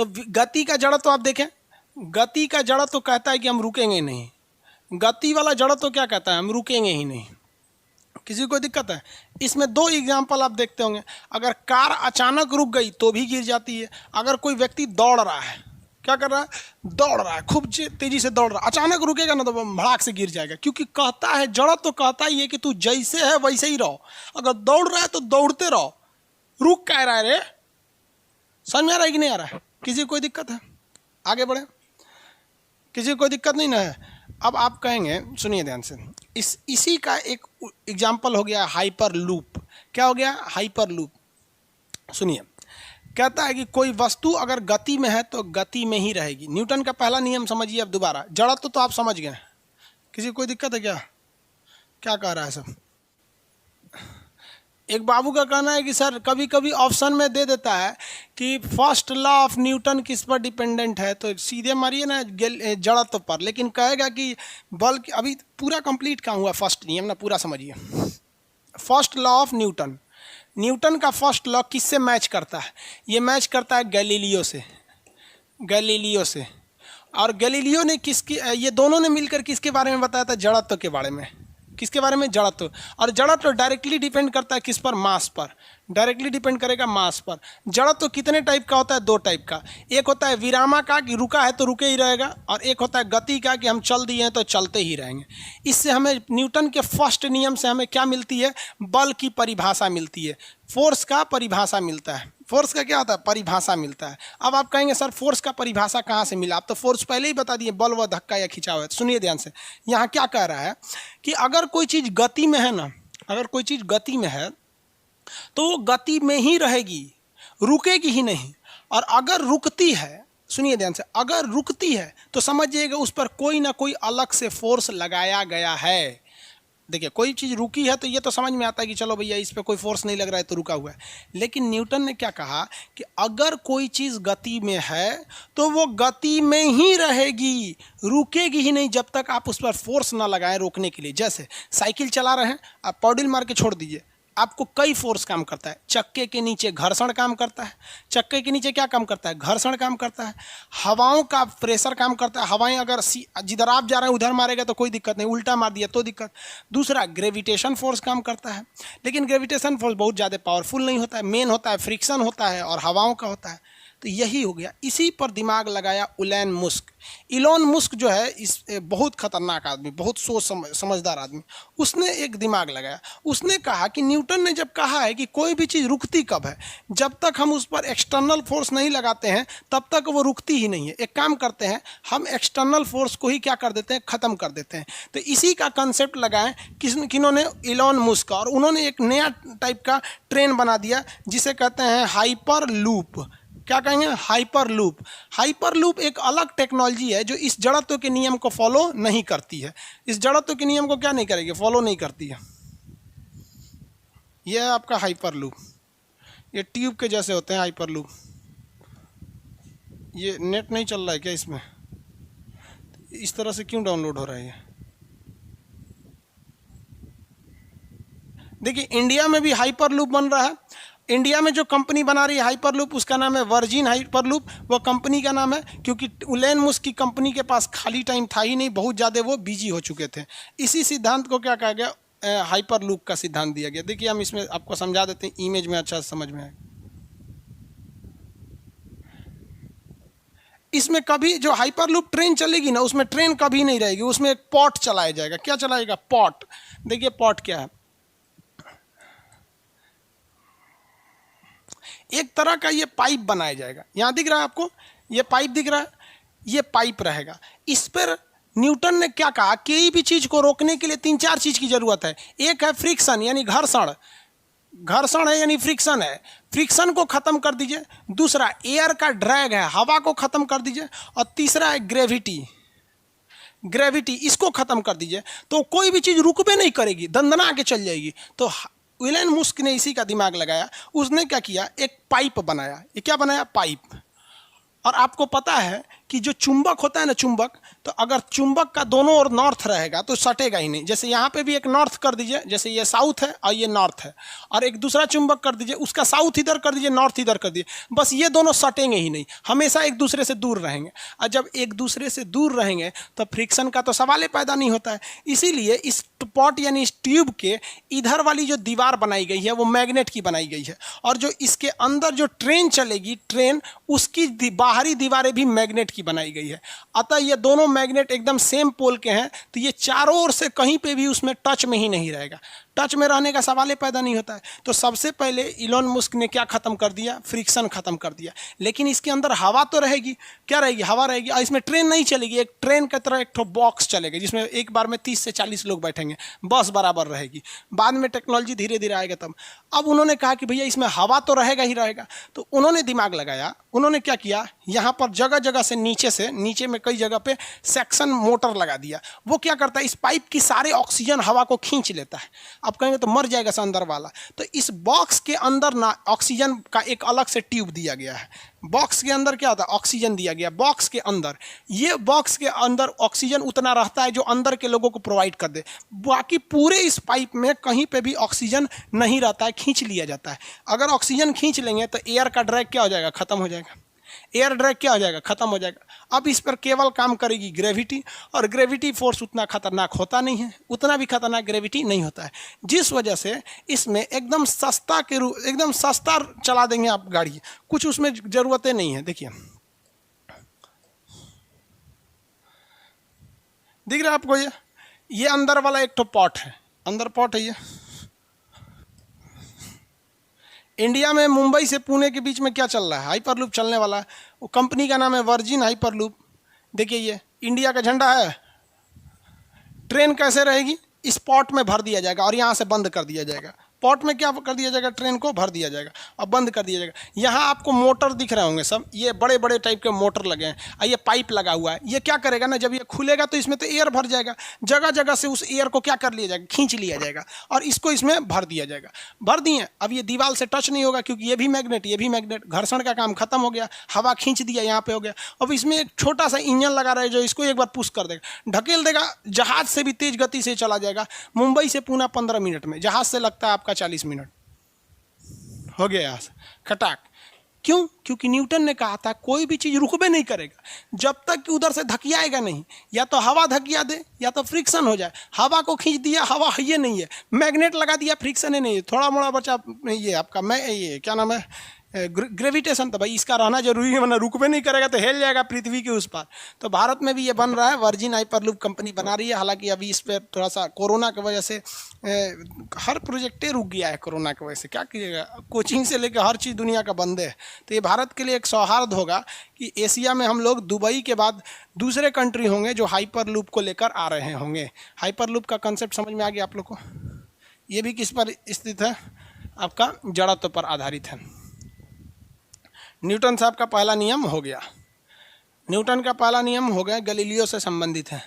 तो गति का जड़ तो आप देखें, गति का जड़ तो कहता है कि हम रुकेंगे नहीं, गति वाला जड़ तो क्या कहता है, हम रुकेंगे ही नहीं। किसी को दिक्कत है? इसमें दो एग्जाम्पल आप देखते होंगे, अगर कार अचानक रुक गई तो भी गिर जाती है। अगर कोई व्यक्ति दौड़ रहा है, क्या कर रहा है, दौड़ रहा है, खूब तेजी से दौड़ रहा है, अचानक रुकेगा ना तो भड़ाक से गिर जाएगा, क्योंकि कहता है जड़ तो कहता ही है कि तू जैसे है वैसे ही रहो। अगर दौड़ रहा है तो दौड़ते रहो, रुक कह रहा है रे। समझ में आ रहा है कि नहीं आ रहा है? किसी को कोई दिक्कत है? आगे बढ़े, किसी को कोई दिक्कत नहीं ना है? अब आप कहेंगे, सुनिए ध्यान से, इसी का एक एग्जाम्पल हो गया हाइपर लूप। क्या हो गया? Hyper loop. सुनिए, कहता है कि कोई वस्तु अगर गति में है तो गति में ही रहेगी। न्यूटन का पहला नियम समझिए अब दोबारा। जड़त्व तो आप समझ गए, किसी को कोई दिक्कत है क्या? क्या कह रहा है सब? एक बाबू का कहना है कि सर कभी कभी ऑप्शन में दे देता है कि फर्स्ट लॉ ऑफ न्यूटन किस पर डिपेंडेंट है, तो सीधे मारिए ना जड़त्व पर, लेकिन कहेगा कि बल की, अभी पूरा कंप्लीट काम हुआ फर्स्ट नियम ना, पूरा समझिए। First law of Newton, Newton का फर्स्ट लॉ किससे मैच करता है? ये मैच करता है गैलीलियो से। गैलीलियो से, और गैलीलियो ने किसकी, ये दोनों ने मिलकर किसके बारे में बताया था? जड़त्व के बारे में। किसके बारे में? जड़त्व। और जड़त्व डायरेक्टली डिपेंड करता है किस पर? मास पर। डायरेक्टली डिपेंड करेगा मास पर। जड़त्व कितने टाइप का होता है? दो टाइप का। एक होता है विरामा का, कि रुका है तो रुके ही रहेगा, और एक होता है गति का, कि हम चल दिए हैं तो चलते ही रहेंगे। इससे हमें न्यूटन के फर्स्ट नियम से हमें क्या मिलती है? बल की परिभाषा मिलती है, फोर्स का परिभाषा मिलता है। फोर्स का क्या होता है? परिभाषा मिलता है। अब आप कहेंगे सर फोर्स का परिभाषा कहाँ से मिला? आप तो फोर्स पहले ही बता दिए, बल व धक्का या खिंचाव है। सुनिए ध्यान से, यहाँ क्या कह रहा है कि अगर कोई चीज़ गति में है ना, अगर कोई चीज़ गति में है तो वो गति में ही रहेगी, रुकेगी ही नहीं। और अगर रुकती है, सुनिए ध्यान से, अगर रुकती है तो समझिएगा उस पर कोई ना कोई अलग से फोर्स लगाया गया है। देखिए, कोई चीज़ रुकी है तो ये तो समझ में आता है कि चलो भैया इस पर कोई फोर्स नहीं लग रहा है तो रुका हुआ है। लेकिन न्यूटन ने क्या कहा कि अगर कोई चीज़ गति में है तो वो गति में ही रहेगी, रुकेगी ही नहीं जब तक आप उस पर फोर्स ना लगाएं रोकने के लिए। जैसे साइकिल चला रहे हैं, आप पॉडिल मार के छोड़ दीजिए, आपको कई फोर्स काम करता है। चक्के के नीचे घर्षण काम करता है, चक्के के नीचे क्या काम करता है? घर्षण काम करता है। हवाओं का प्रेशर काम करता है, हवाएं अगर जिधर आप जा रहे हैं उधर मारेगा तो कोई दिक्कत नहीं, उल्टा मार दिया तो दिक्कत। दूसरा, ग्रेविटेशन फोर्स काम करता है, लेकिन ग्रेविटेशन फोर्स बहुत ज़्यादा पावरफुल नहीं होता है, मेन होता है फ्रिक्शन होता है और हवाओं का होता है। तो यही हो गया। इसी पर दिमाग लगाया इलोन मस्क। इलोन मस्क जो है इस बहुत खतरनाक आदमी, बहुत सोच समझदार आदमी, उसने एक दिमाग लगाया। उसने कहा कि न्यूटन ने जब कहा है कि कोई भी चीज़ रुकती कब है, जब तक हम उस पर एक्सटर्नल फोर्स नहीं लगाते हैं तब तक वो रुकती ही नहीं है। एक काम करते हैं, हम एक्सटर्नल फोर्स को ही क्या कर देते हैं? ख़त्म कर देते हैं। तो इसी का कंसेप्ट लगाएं किन्होंने? Elon Musk. और उन्होंने एक नया टाइप का ट्रेन बना दिया जिसे कहते हैं हाइपर लूप। क्या कहेंगे? Hyper loop. हाइपर लूप एक अलग टेक्नोलॉजी है जो इस जड़त्व के नियम को फॉलो नहीं करती है। इस जड़त्व के नियम को क्या नहीं करेगी? फॉलो नहीं करती है। यह है आपका हाइपर लूप। ये ट्यूब के जैसे होते हैं हाइपर लूप। ये नेट नहीं चल रहा है क्या इसमें? इस तरह से क्यों डाउनलोड हो रहा है ये? देखिए, इंडिया में भी हाइपर लूप बन रहा है। इंडिया में जो कंपनी बना रही है हाइपर लूप, उसका नाम है वर्जिन हाइपर लूप। वो कंपनी का नाम है क्योंकि इलोन मस्क की कंपनी के पास खाली टाइम था ही नहीं, बहुत ज़्यादा वो बिजी हो चुके थे। इसी सिद्धांत को क्या कहा गया? हाइपर लूप का सिद्धांत दिया गया। देखिए, हम इसमें आपको समझा देते हैं, इमेज में अच्छा समझ में आए। इसमें कभी जो हाइपर लूप ट्रेन चलेगी ना, उसमें ट्रेन कभी नहीं रहेगी, उसमें एक पॉट चलाया जाएगा। क्या चलाएगा? पॉट। देखिए पॉट क्या है, एक तरह का ये पाइप बनाया जाएगा। यहाँ दिख रहा है आपको, ये पाइप दिख रहा है, ये पाइप रहेगा। इस पर न्यूटन ने क्या कहा? कोई भी चीज़ को रोकने के लिए तीन चार चीज़ की जरूरत है। एक है फ्रिक्शन यानी घर्षण, घर्षण है यानी फ्रिक्शन है, फ्रिक्शन को खत्म कर दीजिए। दूसरा एयर का ड्रैग है, हवा को खत्म कर दीजिए। और तीसरा है ग्रेविटी, ग्रेविटी, इसको खत्म कर दीजिए तो कोई भी चीज़ रुकबे नहीं करेगी, दंदना के चल जाएगी। तो इलोन मस्क ने इसी का दिमाग लगाया। उसने क्या किया? एक पाइप बनाया। ये क्या बनाया? पाइप। और आपको पता है कि जो चुंबक होता है ना, चुंबक, तो अगर चुंबक का दोनों ओर नॉर्थ रहेगा तो सटेगा ही नहीं। जैसे यहाँ पे भी एक नॉर्थ कर दीजिए, जैसे ये साउथ है और ये नॉर्थ है, और एक दूसरा चुंबक कर दीजिए, उसका साउथ इधर कर दीजिए, नॉर्थ इधर कर दीजिए, बस ये दोनों सटेंगे ही नहीं, हमेशा एक दूसरे से दूर रहेंगे। और जब एक दूसरे से दूर रहेंगे तो फ्रिक्शन का तो सवाल ही पैदा नहीं होता है। इसीलिए इस पॉट यानी इस ट्यूब के इधर वाली जो दीवार बनाई गई है वो मैग्नेट की बनाई गई है, और जो इसके अंदर जो ट्रेन चलेगी, ट्रेन, उसकी बाहरी दीवारें भी मैग्नेट की बनाई गई है। अतः ये दोनों मैग्नेट एकदम सेम पोल के हैं, तो ये चारों ओर से कहीं पे भी उसमें टच में ही नहीं रहेगा, टच में रहने का सवाल ही पैदा नहीं होता है। तो सबसे पहले इलोन मस्क ने क्या खत्म कर दिया? फ्रिक्शन खत्म कर दिया। लेकिन इसके अंदर हवा तो रहेगी, क्या रहेगी? हवा रहेगी, और इसमें ट्रेन नहीं चलेगी, एक ट्रेन की तरह एक बॉक्स चलेगा जिसमें एक बार में 30 से 40 लोग बैठेंगे, बस बराबर रहेगी। बाद में टेक्नोलॉजी धीरे धीरे आएगा तब। अब उन्होंने कहा कि भैया इसमें हवा तो रहेगा ही रहेगा, तो उन्होंने दिमाग लगाया, उन्होंने क्या किया, यहाँ पर जगह जगह से नीचे में कई जगह पे सेक्शन मोटर लगा दिया। वो क्या करता है, इस पाइप की सारे ऑक्सीजन हवा को खींच लेता है। अब कहेंगे तो मर जाएगा अंदर वाला, तो इस बॉक्स के अंदर ना ऑक्सीजन का एक अलग से ट्यूब दिया गया है। बॉक्स के अंदर क्या होता है, ऑक्सीजन दिया गया बॉक्स के अंदर। ये बॉक्स के अंदर ऑक्सीजन उतना रहता है जो अंदर के लोगों को प्रोवाइड कर दे, बाकी पूरे इस पाइप में कहीं पे भी ऑक्सीजन नहीं रहता है, खींच लिया जाता है। अगर ऑक्सीजन खींच लेंगे तो एयर का ड्रैग क्या हो जाएगा, खत्म हो जाएगा। एयर ड्रैग क्या हो जाएगा, खत्म हो जाएगा। अब इस पर केवल काम करेगी ग्रेविटी, और ग्रेविटी फोर्स उतना खतरनाक होता नहीं है, उतना भी खतरनाक ग्रेविटी नहीं होता है, जिस वजह से इसमें एकदम सस्ता के रूप, एकदम सस्ता चला देंगे आप गाड़ी, कुछ उसमें ज़रूरतें नहीं है। देखिए दिख रहा है आपको, ये अंदर वाला एक तो पॉट है, अंदर पॉट है। ये इंडिया में मुंबई से पुणे के बीच में क्या चल रहा है, हाइपरलूप चलने वाला है। वो कंपनी का नाम है वर्जिन हाइपरलूप। देखिए ये इंडिया का झंडा है। ट्रेन कैसे रहेगी, इस पॉट में भर दिया जाएगा और यहाँ से बंद कर दिया जाएगा। पॉट में क्या कर दिया जाएगा, ट्रेन को भर दिया जाएगा और बंद कर दिया जाएगा। यहाँ आपको मोटर दिख रहे होंगे सब, ये बड़े बड़े टाइप के मोटर लगे हैं, और ये पाइप लगा हुआ है। ये क्या करेगा ना, जब ये खुलेगा तो इसमें तो एयर भर जाएगा, जगह जगह से उस एयर को क्या कर लिया जाएगा, खींच लिया जाएगा और इसको इसमें भर दिया जाएगा। भर दिए, अब ये दीवार से टच नहीं होगा क्योंकि ये भी मैग्नेट, ये भी मैग्नेट, घर्षण का काम खत्म हो गया, हवा खींच दिया, यहाँ पे हो गया। अब इसमें एक छोटा सा इंजन लगा रहा है जो इसको एक बार पुश कर देगा, ढकेल देगा, जहाज से भी तेज गति से चला जाएगा। मुंबई से पुणे 15 मिनट में, जहाज से लगता है आपका 40 मिनट, हो गया यहाँ से खटाक। क्यों? क्योंकि न्यूटन ने कहा था कोई भी चीज़ रुकबे नहीं करेगा जब तक कि उधर से धकियाएगा नहीं, या तो हवा धकिया दे या तो फ्रिक्शन हो जाए। हवा को खींच दिया, हवा है ये नहीं है, मैग्नेट लगा दिया, फ्रिक्शन ही नहीं है, थोड़ा मोड़ा बचा ये आपका, मैं ये क्या नाम है, ग्रेविटेशन, तो भाई इसका रहना जरूरी है, वरना रुकबे नहीं करेगा तो हिल जाएगा पृथ्वी के उस पार। तो भारत में भी ये बन रहा है, वर्जिन हाइपरलूप कंपनी बना रही है। हालांकि अभी इस पर थोड़ा सा कोरोना की वजह से हर प्रोजेक्टे रुक गया है कोरोना की वजह से, क्या कीजिएगा, कोचिंग से लेकर हर चीज़ दुनिया का बंद है। तो ये भारत के लिए एक सौहार्द होगा कि एशिया में हम लोग दुबई के बाद दूसरे कंट्री होंगे जो हाइपरलूप को लेकर आ रहे होंगे। हाइपरलूप का कंसेप्ट समझ में आ गया आप लोग को? ये भी किस पर स्थित है, आपका जड़त्व पर आधारित है। न्यूटन साहब का पहला नियम हो गया, न्यूटन का पहला नियम हो गया, गैलीलियो से संबंधित है।